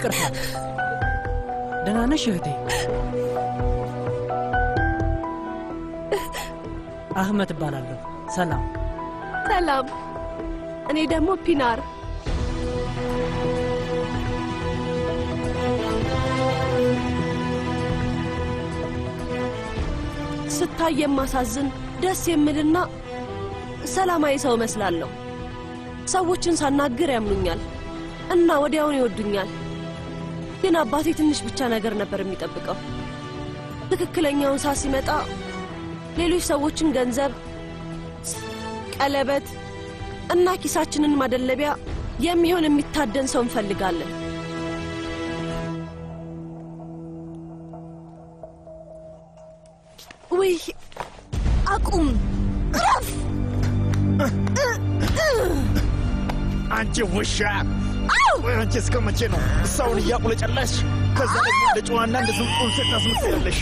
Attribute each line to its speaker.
Speaker 1: ይቅርታ ደህና ነሽ እህቴ? አህመድ እባላለሁ። ሰላም
Speaker 2: ሰላም። እኔ ደግሞ ፒናር። ስታይ የማሳዝን ደስ የምልና ሰላማዊ ሰው መስላለሁ። ሰዎችን ሳናግር ያምኑኛል እና ወዲያውን ይወዱኛል። ግን አባቴ ትንሽ ብቻ ነገር ነበር የሚጠብቀው። ትክክለኛውን ሰዓት ሲመጣ ሌሎች ሰዎችን ገንዘብ፣ ቀለበት እና ኪሳችንን ማደለቢያ የሚሆን የሚታደን ሰው እንፈልጋለን። ወይ አቁም! ረፍ!
Speaker 3: አንቺ ውሻ! አንቺ እስከ መቼ ነው ሰውን እያቁለጨለሽ ከዛ ደግሞ እንደ ጨዋና እንደ ዝንቁን ስታስመስያለሽ?